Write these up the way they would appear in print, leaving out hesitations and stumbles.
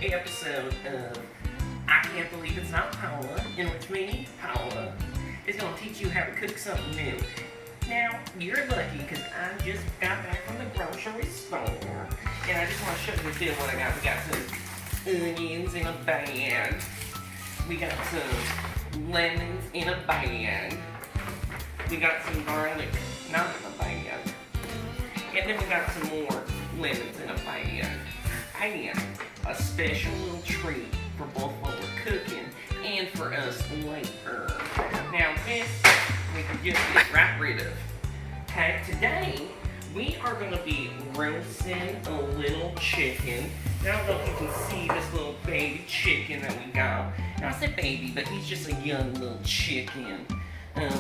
episode of I Can't Believe It's Not Paula, in which me, Paula, is going to teach you how to cook something new. Now, you're lucky because I just got back from the grocery store, and I just want to show you the deal what I got. We got some onions in a bag. We got some lemons in a bag. We got some garlic, not in a bag. And then we got some more lemons in a bag. And a special little treat for both what we're cooking and for us later. Now this, we can just get right rid of. Okay, today we are going to be roasting a little chicken. Now I don't know if you can see this little baby chicken that we got. Now I said baby, but he's just a young little chicken.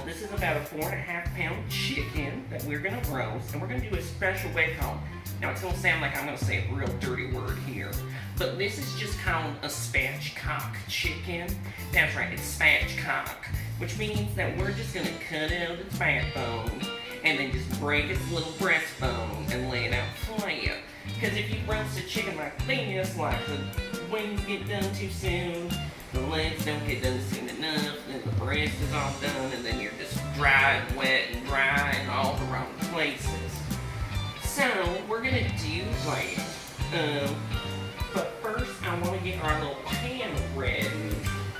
This is about a 4.5 pound chicken that we're going to roast, and we're going to do a special way called, now it's going to sound like I'm going to say a real dirty word here, but this is just called a spatchcock chicken. That's right, it's spatchcock, which means that we're just going to cut out its backbone and then just break its little breastbone and lay it out flat. Because if you roast a chicken like this, like the wings get done too soon, the legs don't get done soon enough, then the breast is all done, and then you're just dry and wet and dry in all the wrong places. So, we're going to do that. But first, I want to get our little pan ready.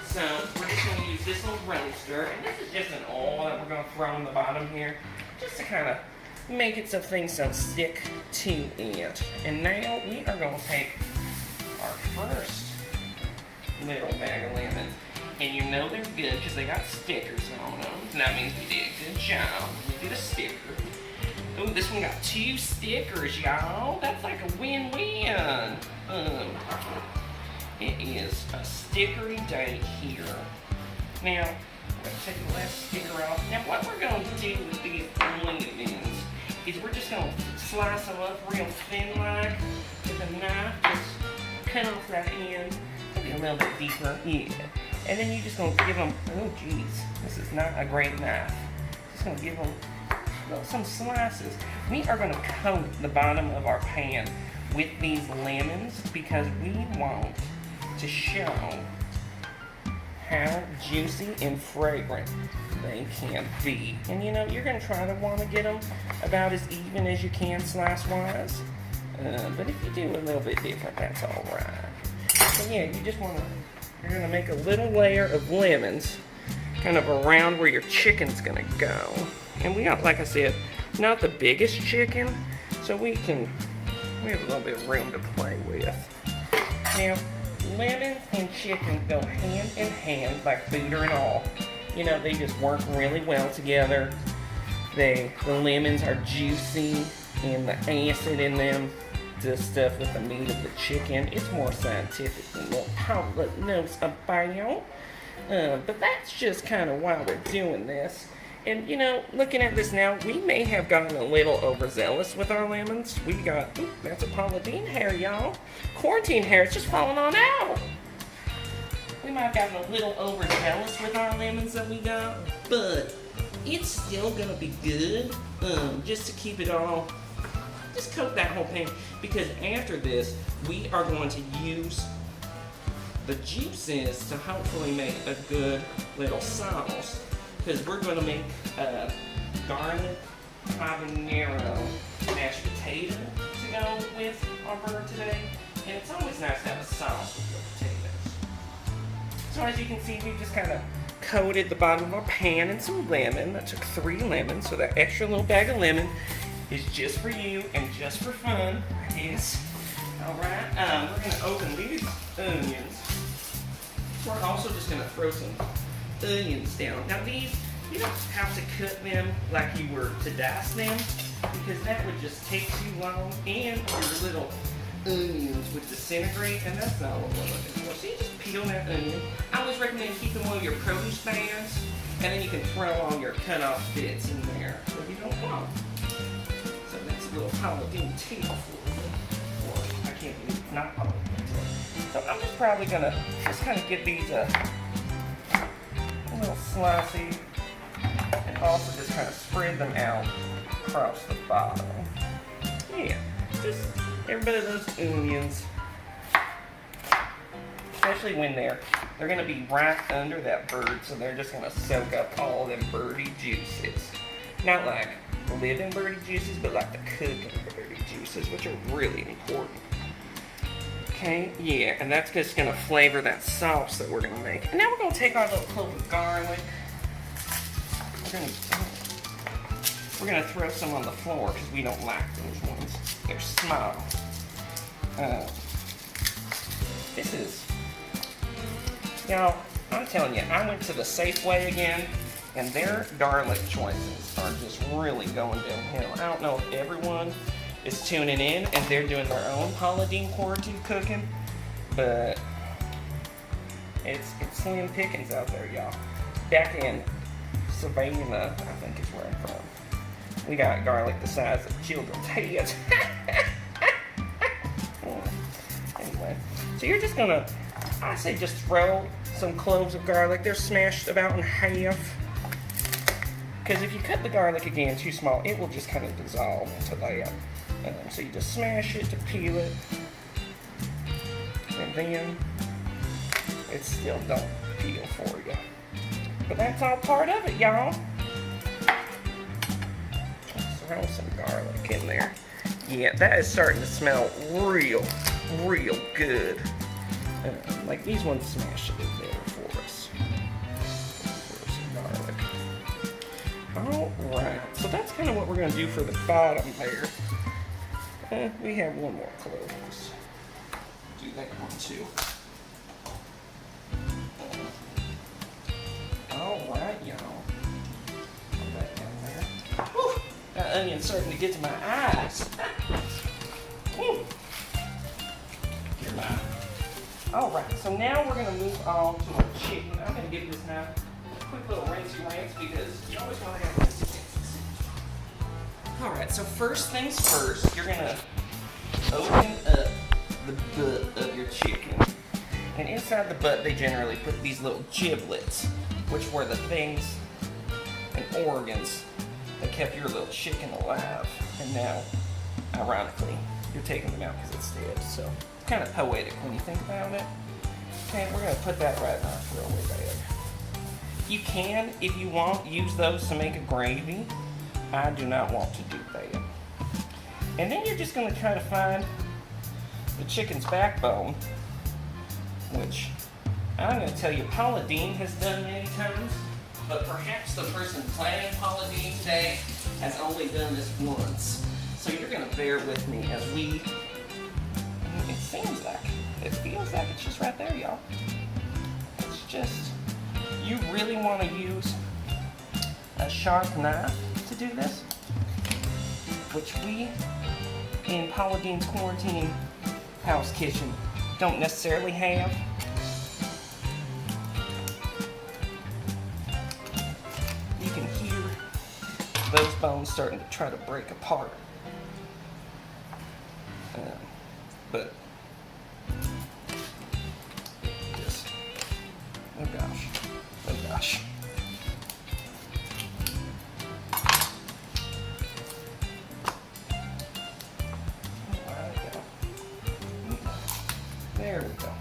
So, we're just going to use this little roaster, and this is just an oil that we're going to throw on the bottom here, just to kind of make it so things don't stick to it. And now, we are going to take our first little bag of lemons. And you know they're good because they got stickers on them. And that means we did a good job. We did a sticker. Oh, this one got 2 stickers, y'all. That's like a win-win. It is a stickery day here. Now, I'm going to take the last sticker off. Now, what we're going to do with these lemons is we're just going to slice them up real thin like with a knife. Just cut off that end. Maybe a little bit deeper. Yeah. And then you're just going to give them, oh geez, this is not a great knife. Just going to give them some slices. We are going to coat the bottom of our pan with these lemons because we want to show how juicy and fragrant they can be. And you know, you're going to try to want to get them about as even as you can slice-wise. But if you do a little bit different, that's all right. So yeah, you just want to, you're going to make a little layer of lemons kind of around where your chicken's going to go. And we got, like I said, not the biggest chicken, so we have a little bit of room to play with. Now, lemons and chicken go hand in hand like butter and all. You know, they just work really well together. The lemons are juicy, and the acid in them does stuff with the meat of the chicken. It's more scientific than what Paula knows about. But that's just kind of why we're doing this. And, you know, looking at this now, we may have gotten a little overzealous with our lemons. We got, that's a Paula Dean hair, y'all. Quarantine hair, it's just falling on out. We might have gotten a little overzealous with our lemons that we got, but it's still going to be good, just to keep it all, just coat that whole pan. Because after this, we are going to use the juices to hopefully make a good little sauce. Because we're going to make garlic habanero mashed potato to go with our burger today. And it's always nice to have a sauce with your potatoes. So as you can see, we just kind of coated the bottom of our pan in some lemon. I took 3 lemons, so that extra little bag of lemon is just for you and just for fun. Yes. Alright, we're going to open these onions. We're also just going to throw some onions down. Now these, you don't have to cut them like you were to dice them because that would just take too long and your little onions would disintegrate, and that's not what we're looking for. So you just peel that onion. I always recommend keeping one of your produce bags, and then you can throw all your cut off bits in there so you don't want. So that's a little Paula Dean tip for you. Or I can't believe not Paula Dean tip. So I'm just probably gonna just kind of give these a little slicey, and also just kind of spread them out across the bottom. Yeah, just everybody loves onions. especially when they're gonna be right under that bird, so they're just gonna soak up all them birdie juices. Not like living birdie juices, but like the cooking birdie juices, which are really important. Okay, yeah, and that's just gonna flavor that sauce that we're gonna make. And now we're gonna take our little clove of garlic. We're gonna throw some on the floor because we don't like those ones. They're small. This is, y'all, I'm telling you, I went to the Safeway again, and their garlic choices are just really going downhill. I don't know if everyone is tuning in and they're doing their own Paula Deen quarantine cooking, but it's slim pickings out there, y'all. Back in Savannah, I think is where I'm from, we got garlic the size of children's heads. Anyway, so you're just gonna, I say just throw some cloves of garlic. They're smashed about in half. Because if you cut the garlic again too small, it will just kind of dissolve into that. So you just smash it to peel it. And then it still don't peel for you. But that's all part of it, y'all. Throw some garlic in there. Yeah, that is starting to smell real good. Like these ones smash a little better for us. Throw some garlic. Alright, so that's kind of what we're going to do for the bottom there. We have one more clove. Let's do that one too. Alright, y'all. Put that down there. Whew, that onion's starting to get to my eyes. Whew. Alright, so now we're going to move on to our chicken. I'm going to give this now a quick little rinsey rinse because you always want to have rinsey rinses. Alright, so first things first, you're going to open up the butt of your chicken. And inside the butt, they generally put these little giblets, which were the things and organs that kept your little chicken alive. And now, ironically, you're taking them out because it's dead. So, kind of poetic when you think about it. Okay, we're going to put that right in our throwaway bag. You can, if you want, use those to make a gravy. I do not want to do that. And then you're just going to try to find the chicken's backbone, which I'm going to tell you Paula Deen has done many times, but perhaps the person planning Paula Deen today has only done this once. So you're going to bear with me as we, it seems like, it feels like it's just right there, y'all. It's just, you really want to use a sharp knife to do this, which we in Paula Deen's quarantine house kitchen don't necessarily have. You can hear those bones starting to try to break apart. But just, oh gosh. There we go.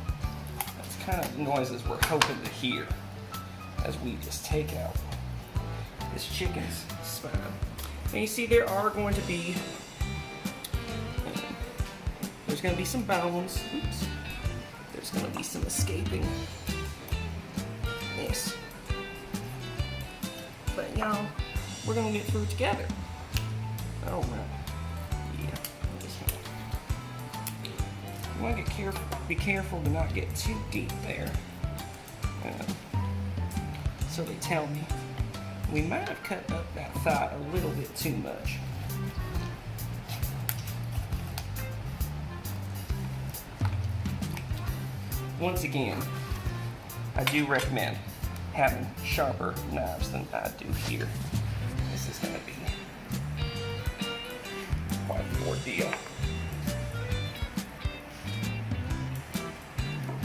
That's kind of the noises we're hoping to hear as we just take out this chicken's spine. And you see there are going to be, there's going to be some bones. Oops. There's going to be some escaping. Yes. But y'all, we're going to get through it together. Oh man. You want to be careful to not get too deep there. So they tell me we might have cut up that thigh a little bit too much. Once again, I do recommend having sharper knives than I do here. This is going to be quite the ordeal.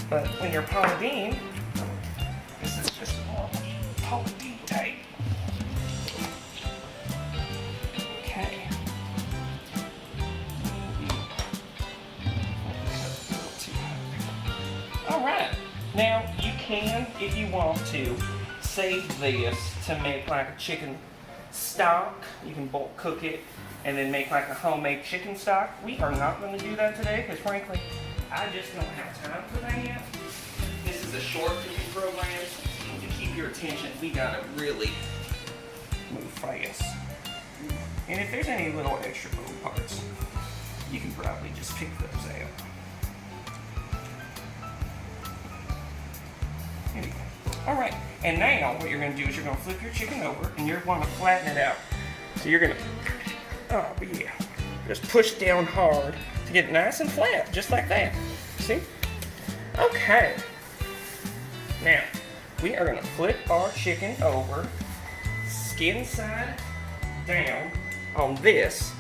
But when you're Paula Deen, this is just all Paula Deen type. Okay. Alright. Now, you can, if you want to, save this to make like a chicken stock. You can bulk cook it and then make like a homemade chicken stock. We are not going to do that today because frankly, I just don't have time for that. This is a short cooking program. To keep your attention, we got to really move fast. And if there's any little extra little parts, you can probably just pick those out. Anyway. All right, and now what you're going to do is you're going to flip your chicken over and you're going to flatten it out. So you're going to, oh yeah, just push down hard to get it nice and flat, just like that. See? Okay. Now, we are going to flip our chicken over, skin side down on this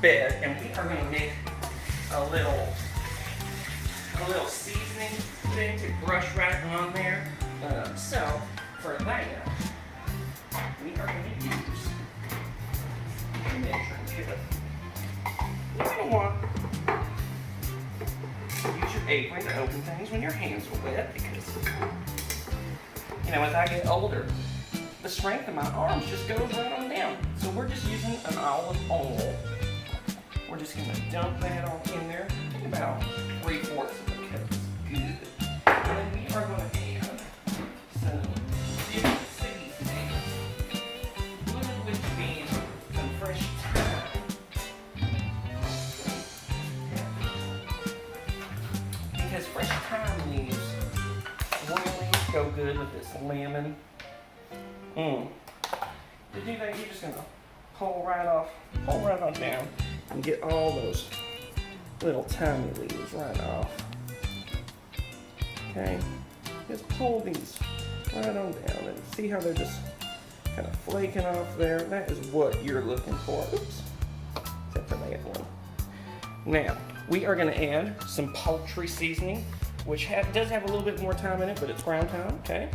bed, and we are going to make a little seasoning thing to brush right on there. So, for that, we are going to use a measuring cup. You're going to want to use your apron to open things when your hands are wet because, you know, as I get older, the strength of my arms just goes right on down. So we're just using an olive oil. We're just going to dump that on in there, about 3/4 of a cup. Good. And then we are going to add some different seasoning, one of which being some fresh thyme. Because fresh thyme leaves really go good with this lemon. To do that, you're just going to pull right on down and get all those little tiny leaves right off. Okay, just pull these right on down and see how they're just kind of flaking off there. That is what you're looking for. Oops, except for that one. Now, we are going to add some poultry seasoning, which does have a little bit more time in it, but it's ground time, okay?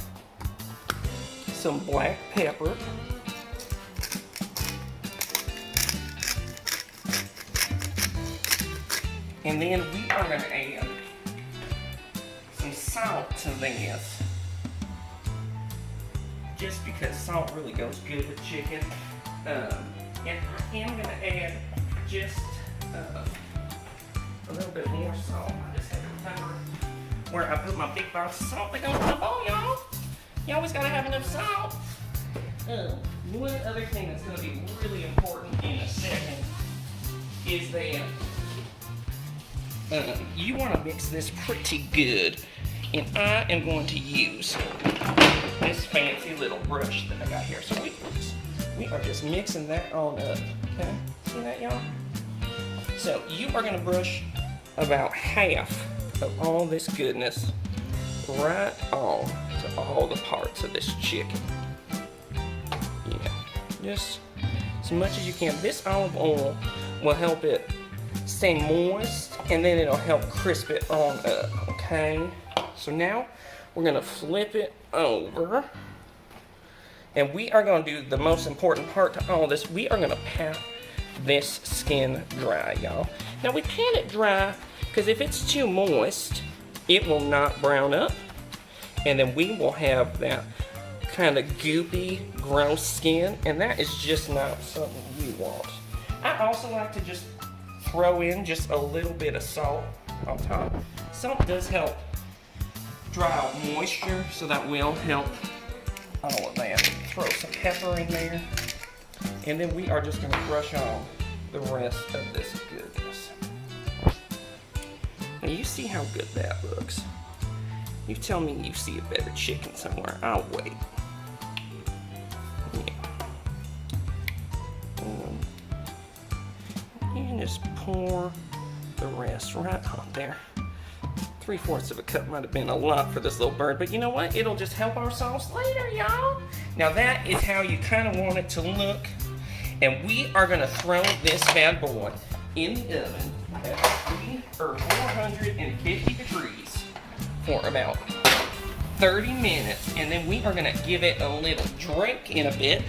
Some black pepper. And then we are going to add some salt to this. Just because salt really goes good with chicken. And I am going to add just a little bit more salt. I just have to remember where I put my big box of salt that goes in the bowl, y'all. You always got to have enough salt. One other thing that's going to be really important in a second is that you want to mix this pretty good, and I am going to use this fancy little brush that I got here. So we are just mixing that on up, okay? See that, y'all? So you are going to brush about half of all this goodness right on to all the parts of this chicken. Yeah, just as much as you can. This olive oil will help it stay moist, and then it'll help crisp it on up, okay? So now we're gonna flip it over, and we are gonna do the most important part to all this. We are gonna pat this skin dry, y'all. Now we pat it dry because if it's too moist, it will not brown up, and then we will have that kind of goopy, gross skin, and that is just not something we want. I also like to just throw in just a little bit of salt on top. Salt does help dry out moisture, so that will help all of that. Throw some pepper in there, and then we are just going to brush on the rest of this goodness. Now you see how good that looks. You tell me you see a better chicken somewhere. I'll wait. Yeah. You can just pour the rest right on there. 3/4 of a cup might have been a lot for this little bird, but you know what? It'll just help our sauce later, y'all. Now that is how you kind of want it to look. And we are gonna throw this bad boy in the oven at 450 degrees for about 30 minutes. And then we are gonna give it a little drink in a bit.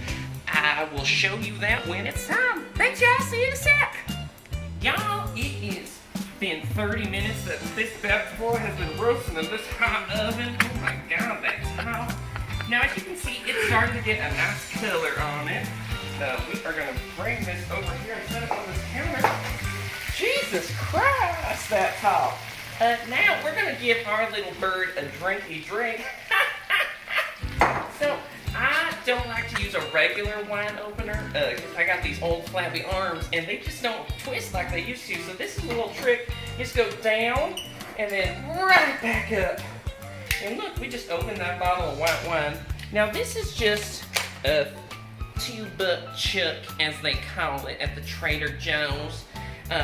I will show you that when it's time. Thanks, y'all. See you in a sec. Y'all, it is been 30 minutes that this bad boy has been roasting in this hot oven. Oh my God, that's hot. Now, as you can see, it's starting to get a nice color on it. We are going to bring this over here and set it on this counter. Jesus Christ, that's hot. Now, we're going to give our little bird a drinky drink. So, I don't like to use a regular wine opener. I got these old flabby arms, and they just don't twist like they used to. So this is a little trick. Just go down, and then right back up. And look, we just opened that bottle of white wine. Now, this is just a two-buck chuck, as they call it at the Trader Joe's.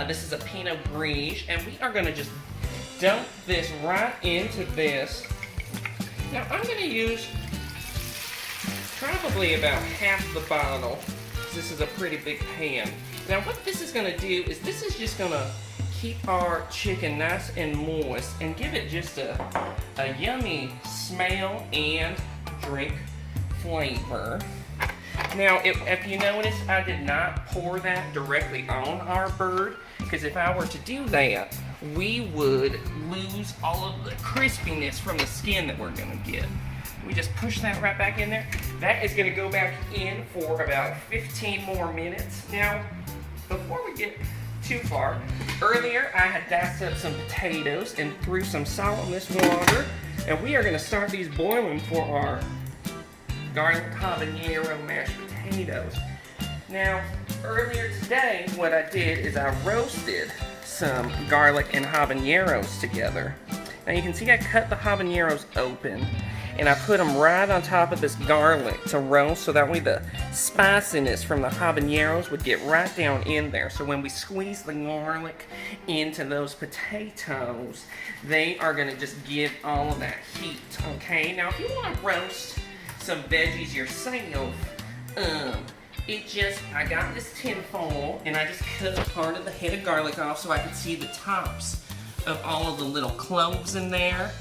This is a Pinot Gris, and we are going to just dump this right into this. Now, I'm going to use probably about half the bottle. This is a pretty big pan. Now, what this is going to do is this is just going to keep our chicken nice and moist and give it just a yummy smell and drink flavor. Now, if you notice, I did not pour that directly on our bird, because if I were to do that, we would lose all of the crispiness from the skin that we're going to get. We just push that right back in there. That is going to go back in for about 15 more minutes. Now, before we get too far, earlier I had diced up some potatoes and threw some salt in this water, and we are going to start these boiling for our garlic habanero mashed potatoes. Now, earlier today, what I did is I roasted some garlic and habaneros together. Now you can see I cut the habaneros open, and I put them right on top of this garlic to roast, so that way the spiciness from the habaneros would get right down in there. So when we squeeze the garlic into those potatoes, they are going to just give all of that heat, okay? Now if you want to roast some veggies yourself, I got this tin foil, and I just cut part of the head of garlic off so I could see the tops of all of the little cloves in there.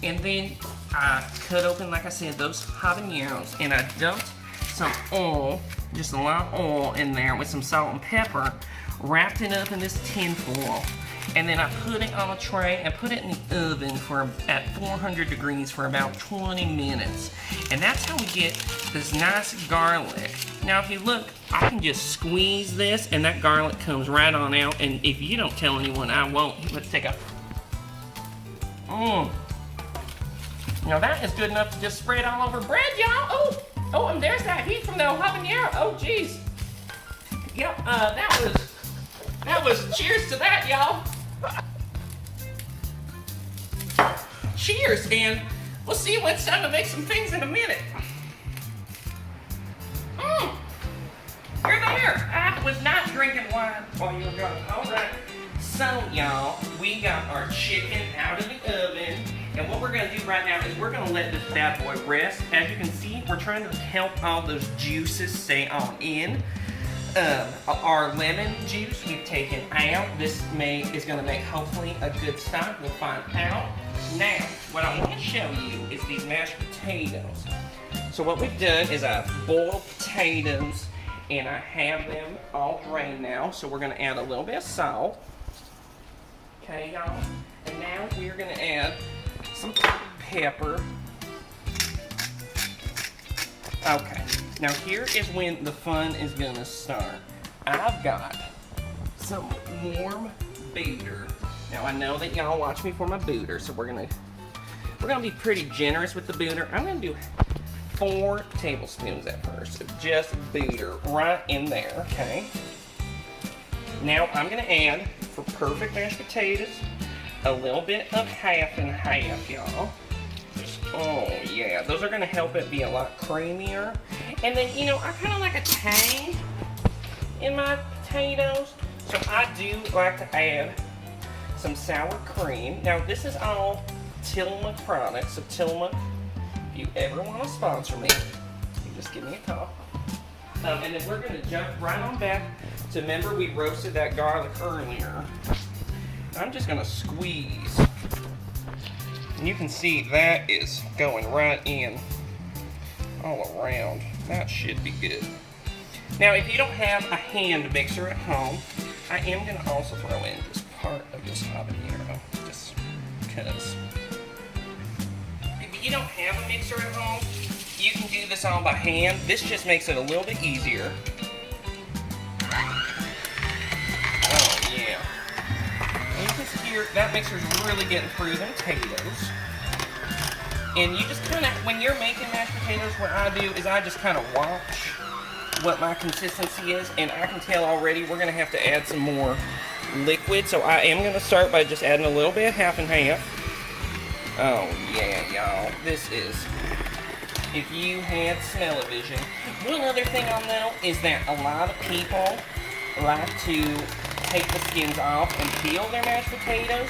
And then I cut open, like I said, those habaneros, and I dumped some oil, just a lot of oil in there with some salt and pepper, wrapped it up in this tin foil, and then I put it on a tray and put it in the oven at 400 degrees for about 20 minutes. And that's how we get this nice garlic. Now if you look, I can just squeeze this and that garlic comes right on out, and if you don't tell anyone, I won't. Let's take a... Now that is good enough to just spread all over bread, y'all. Oh, and there's that heat from the habanero. Oh, geez. Yep, that was cheers to that, y'all. Cheers, and we'll see when it's time to make some things in a minute. You're there. I was not drinking wine while you were gone. All right. So, y'all, we got our chicken out of the oven. And what we're going to do right now is we're going to let this bad boy rest. As you can see, we're trying to help all those juices stay on in. Our lemon juice we've taken out. This is going to make hopefully a good stock. We'll find out. Now, what I want to show you is these mashed potatoes. So what we've done is I've boiled potatoes, and I have them all drained now. So we're going to add a little bit of salt. Okay, y'all. And now we're going to add some pepper. Okay, now here is when the fun is gonna start. I've got some warm butter. Now I know that y'all watch me for my butter, so we're gonna be pretty generous with the butter. I'm gonna do 4 tablespoons at first of just butter right in there, okay? Now I'm gonna add, for perfect mashed potatoes, a little bit of half and half, y'all. Oh yeah, those are gonna help it be a lot creamier. And then, you know, I kind of like a tang in my potatoes, so I do like to add some sour cream. Now this is all Tillamook products, so Tillamook, if you ever want to sponsor me, you just give me a call. And then we're gonna jump right on back to, remember we roasted that garlic earlier. I'm just gonna squeeze. And you can see that is going right in all around. That should be good. Now, if you don't have a hand mixer at home, I am gonna also throw in just part of this habanero, just because. If you don't have a mixer at home, you can do this all by hand. This just makes it a little bit easier. Oh yeah. And you can hear that mixer's really getting through them potatoes. And you just kind of, when you're making mashed potatoes, what I do is I just kind of watch what my consistency is, and I can tell already we're going to have to add some more liquid. So I am going to start by just adding a little bit of half and half. Oh yeah, y'all, this is, if you had smell-o-vision. One other thing I'll note is that a lot of people like to take the skins off and peel their mashed potatoes,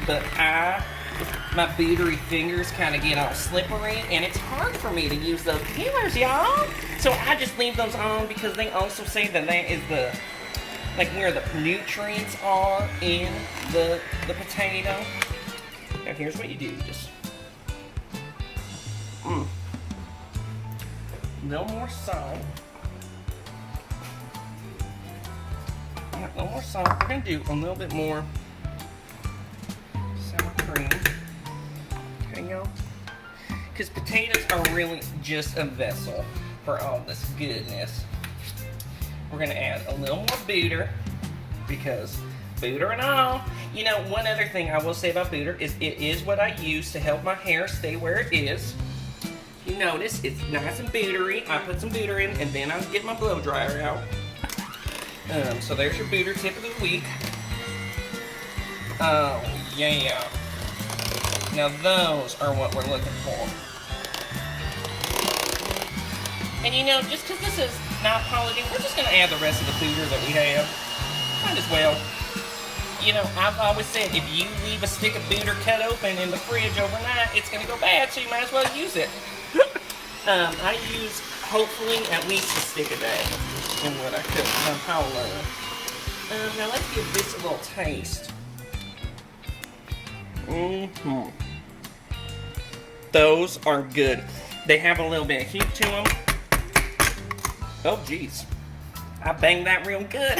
but my bootery fingers kind of get all slippery, and it's hard for me to use those peelers, y'all. So I just leave those on because they also say that that is the, like, where the nutrients are in the potato. Now here's what you do, just no more salt. Yeah, no more salt. We're gonna do a little bit more sour cream. Okay, y'all. Because potatoes are really just a vessel for all this goodness. We're gonna add a little more butter, because butter and all. You know, one other thing I will say about butter is it is what I use to help my hair stay where it is. You notice it's nice and buttery. I put some butter in, and then I get my blow dryer out. So there's your butter tip of the week. Oh yeah. Now those are what we're looking for. And you know, just because this is not holiday, we're just going to add the rest of the butter that we have. Might as well. You know, I've always said if you leave a stick of butter cut open in the fridge overnight, it's going to go bad, so you might as well use it. I use, hopefully, at least a stick a day in what I cook on Paula. Now let's give this a little taste. Those are good. They have a little bit of heat to them. Oh, geez. I banged that real good.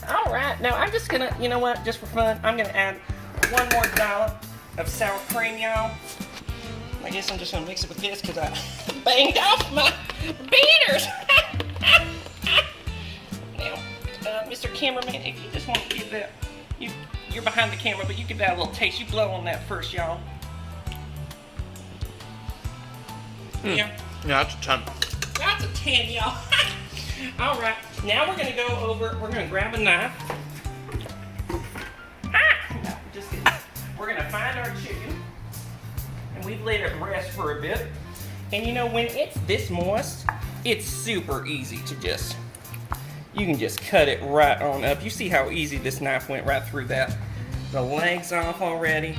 All right, now I'm just gonna, you know what, just for fun, I'm gonna add one more dollop of sour cream, y'all. I guess I'm just gonna mix it with this because I banged off my beaters. Now, Mr. Cameraman, if you just want to give that, you're behind the camera, but you give that a little taste. You blow on that first, y'all. Yeah. Yeah, that's a 10. That's a 10, y'all. All right, now we're gonna go over, we're gonna grab a knife. No, just kidding. We're gonna find our chicken, and we've let it rest for a bit. And you know, when it's this moist, it's super easy to just, you can just cut it right on up. You see how easy this knife went right through that. The legs off already.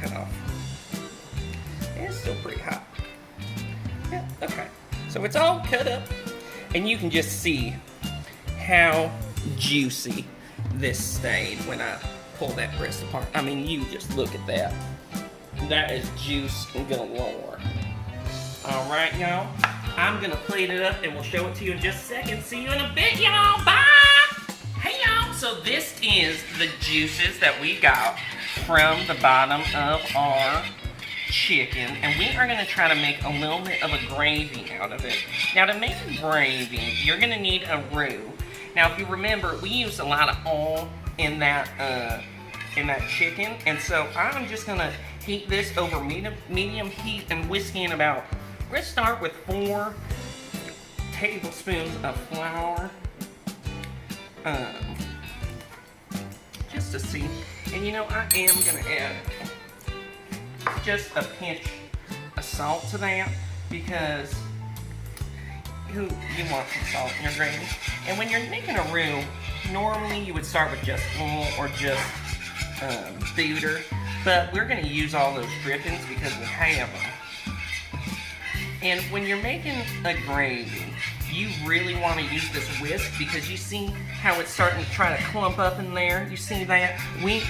Cut off. It's still pretty hot. Yeah, okay. So it's all cut up, and you can just see how juicy this stayed when I pulled that breast apart. I mean, you just look at that. That is juice galore. All right, y'all. I'm gonna plate it up, and we'll show it to you in just a second. See you in a bit, y'all. Bye. Hey, y'all. So this is the juices that we got from the bottom of our chicken, and we are going to try to make a little bit of a gravy out of it. Now, to make a gravy, you're going to need a roux. Now, if you remember, we used a lot of oil in that chicken, and so I'm just going to heat this over medium heat and whisk in about, let's start with 4 tablespoons of flour, just to see. And you know, I am going to add just a pinch of salt to that, because you want some salt in your gravy. And when you're making a roux, normally you would start with just oil or just butter, but we're going to use all those drippings because we have them. And when you're making a gravy, you really want to use this whisk, because you see how it's starting to try to clump up in there. You see that?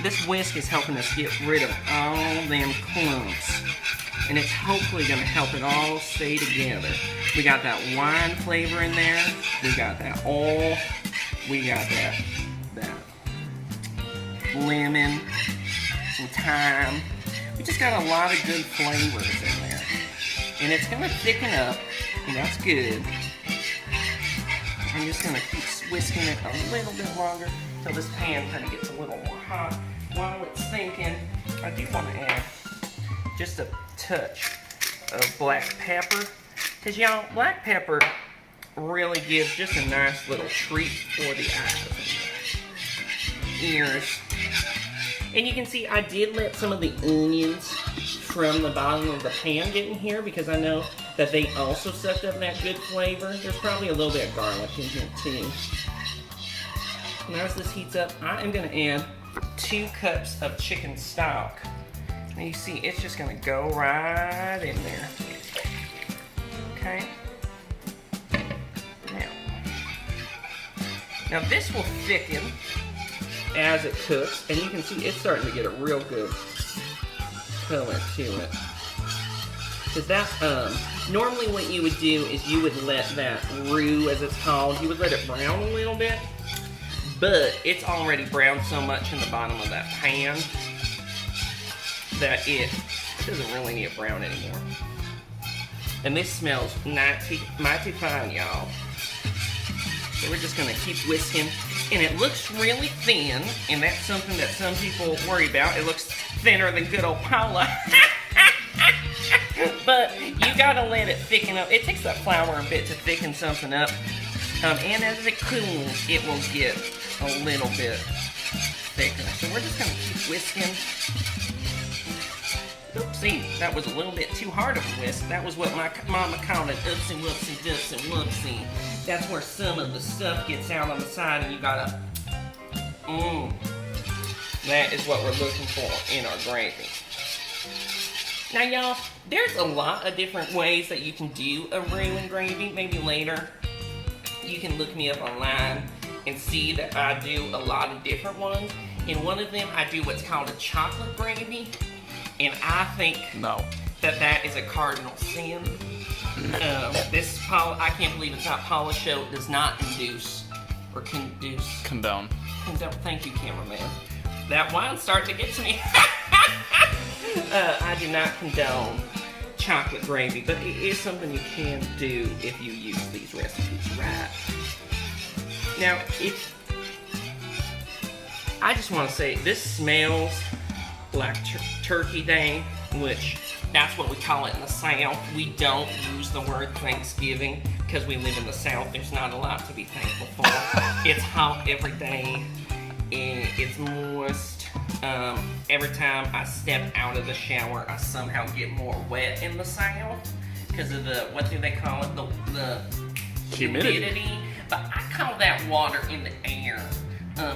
This whisk is helping us get rid of all them clumps. And it's hopefully going to help it all stay together. We got that wine flavor in there. We got that oil. We got that lemon, some thyme. We just got a lot of good flavors in there. And it's gonna thicken up, and that's good. I'm just gonna keep whisking it a little bit longer until this pan kind of gets a little more hot. While it's thinking, I do want to add just a touch of black pepper. Because y'all, black pepper really gives just a nice little treat for the eyes and the ears. And you can see I did let some of the onions from the bottom of the pan get in here because I know that they also sucked up that good flavor. There's probably a little bit of garlic in here too. Now as this heats up, I am going to add 2 cups of chicken stock. Now you see it's just going to go right in there. Okay. Now this will thicken as it cooks, and you can see it's starting to get a real good color to it. Because that's, normally what you would do is you would let that roux, as it's called, you would let it brown a little bit, but it's already browned so much in the bottom of that pan that it doesn't really need to brown anymore. And this smells mighty fine, y'all. So we're just gonna keep whisking. And it looks really thin, and that's something that some people worry about. It looks thinner than good old Paula. But you gotta let it thicken up. It takes that flour a bit to thicken something up. And as it cools, it will get a little bit thicker. So we're just gonna keep whisking. Oopsie, that was a little bit too hard of a whisk. That was what my mama called it, oopsie, whoopsie, doopsie, whoopsie. That's where some of the stuff gets out on the side and you gotta, that is what we're looking for in our gravy. Now y'all, there's a lot of different ways that you can do a roux and gravy. Maybe later, you can look me up online and see that I do a lot of different ones. In one of them, I do what's called a chocolate gravy. And I think that is a cardinal sin. This Paula, I can't believe it's not Paula's show. It does not induce or condone. Thank you, cameraman. That wine's starting to get to me. I do not condone chocolate gravy, but it is something you can do if you use these recipes right. Now, I just want to say this smells like Turkey Day, which that's what we call it in the South. We don't use the word Thanksgiving because we live in the South. There's not a lot to be thankful for. It's hot every day. It's moist. Every time I step out of the shower, I somehow get more wet in the South because of the, what do they call it? The humidity. But I call that water in the air.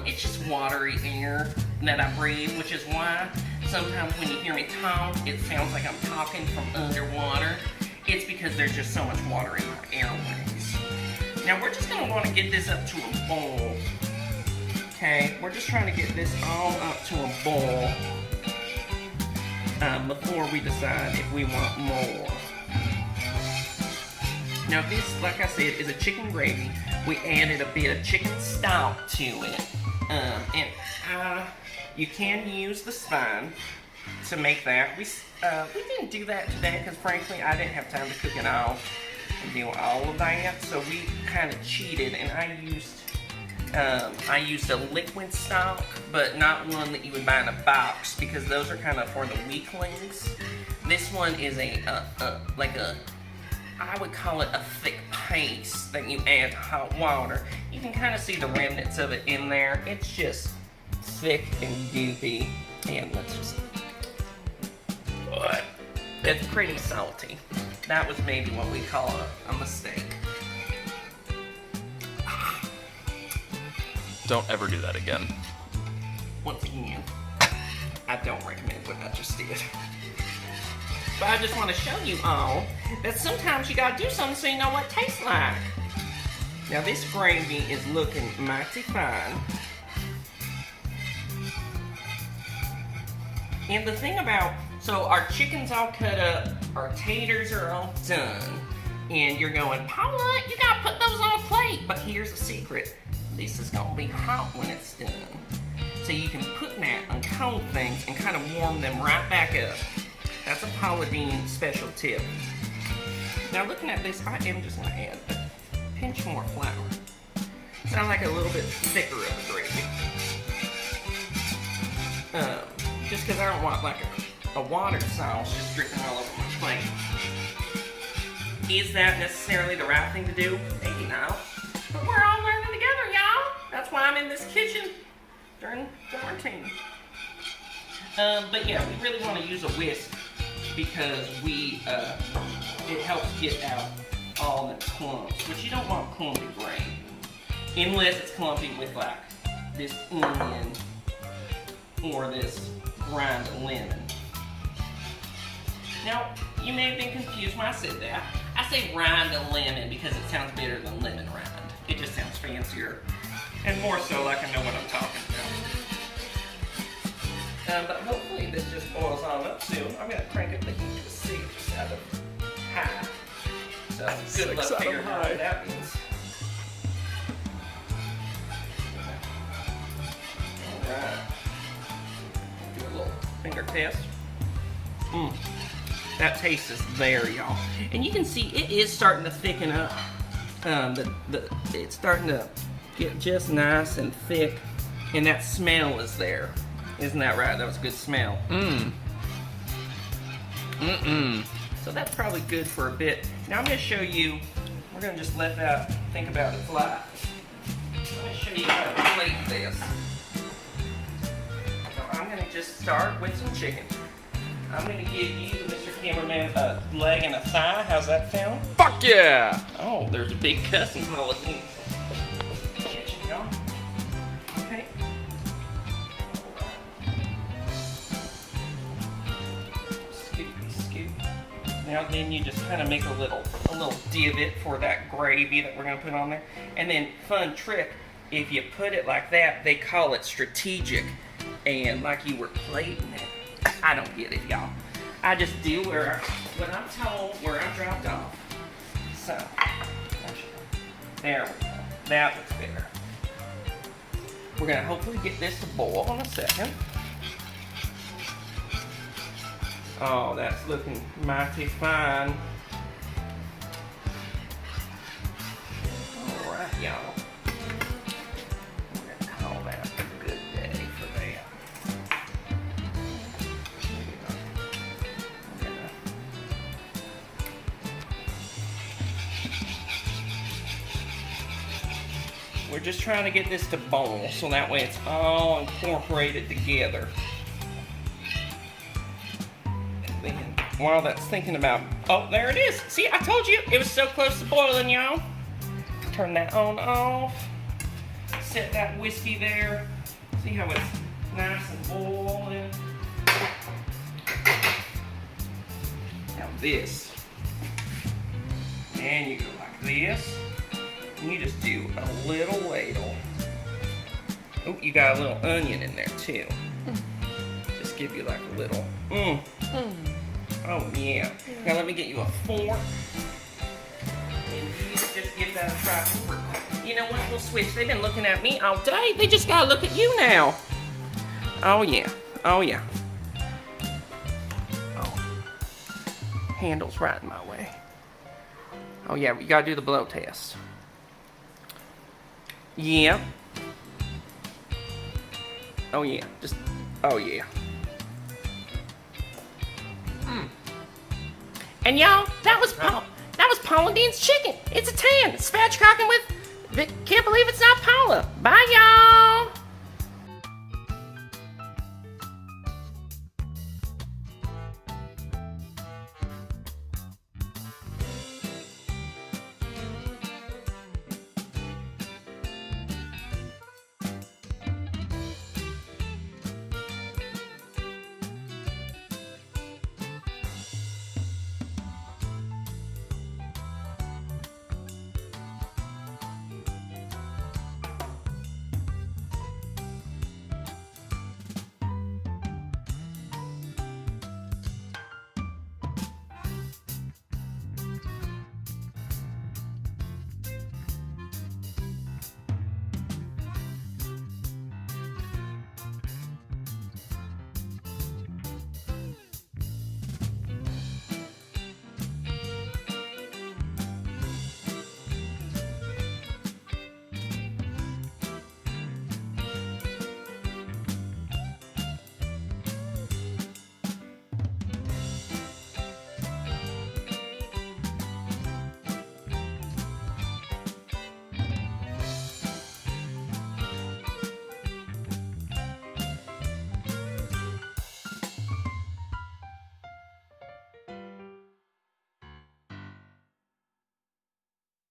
It's just watery air that I breathe, which is why sometimes when you hear me talk, it sounds like I'm talking from underwater. It's because there's just so much water in my airways. Now we're just gonna want to get this up to a boil. Okay, we're just trying to get this all up to a boil before we decide if we want more. Now this, like I said, is a chicken gravy. We added a bit of chicken stock to it. You can use the spine to make that. We didn't do that today because frankly I didn't have time to cook it all and do all of that. So we kind of cheated, and I used a liquid stock, but not one that you would buy in a box because those are kind of for the weaklings. This one is I would call it a thick paste that you add to hot water. You can kind of see the remnants of it in there. It's just thick and goopy. And let's just... It's pretty salty. That was maybe what we call a mistake. Don't ever do that again. Once again, I don't recommend what I just did. But I just want to show you all that sometimes you gotta do something so you know what it tastes like. Now this gravy is looking mighty fine. And the thing about, so our chicken's all cut up, our taters are all done, and you're going, Paula, you gotta put those on a plate. But here's the secret. this is gonna be hot when it's done. So you can put that on cold things and kind of warm them right back up. That's a Paula special tip. Now looking at this, I am just gonna add a pinch more flour. So I like a little bit thicker of a gravy. Just because I don't want like a watered sauce just dripping all over my plate. Is that necessarily the right thing to do? Maybe not. But we're all learning together, y'all. That's why I'm in this kitchen during quarantine. But yeah, we really want to use a whisk because it helps get out all the clumps, which you don't want clumpy grain. Unless it's clumpy with like this onion or this rind of lemon. Now, you may have been confused when I said that. I say rind of lemon because it sounds better than lemon rind. It just sounds fancier and more so like I know what I'm talking about. But hopefully this just boils on up soon. I'm going to crank up the heat to 6 out of high. So good luck figuring out what that means. Alright. Do a little finger test. That taste is there, y'all. And you can see it is starting to thicken up. It's starting to get just nice and thick. And that smell is there. Isn't that right? That was a good smell. So that's probably good for a bit. Now I'm going to show you, we're going to just let that think about its life. I'm going to show you how to plate this. So I'm going to just start with some chicken. I'm going to give you, Mr. Cameraman, a leg and a thigh. How's that sound? Fuck yeah! Oh, there's a big cussing holiday in the kitchen, y'all. Okay. Scoop. Now then you just kind of make a little divot for that gravy that we're going to put on there. And then, fun trick, if you put it like that, they call it strategic. And like you were plating it. I don't get it, y'all. I just do what I'm told, where I'm dropped off. So, there we go. That looks better. We're going to hopefully get this to boil in a second. Oh, that's looking mighty fine. All right, y'all. We're going to call that a good day for that. We're just trying to get this to boil so that way it's all incorporated together. And then while that's thinking about, oh, there it is. See, I told you it was so close to boiling, y'all. Turn that on off. Set that whiskey there. See how it's nice and boiling. Now this. And you go like this. And you just do a little ladle. Oh, you got a little onion in there too. Just give you like a little, Oh yeah. Now let me get you a fork. And you just give that a try. You know what, we'll switch. They've been looking at me all day. They just gotta look at you now. Oh yeah, oh yeah. Oh, handle's right in my way. Oh yeah, you gotta do the blow test. Yeah. Oh yeah. Oh yeah. And y'all, that was Paula Dean's chicken. It's a 10. Spatchcockin with, can't believe it's not Paula. Bye y'all.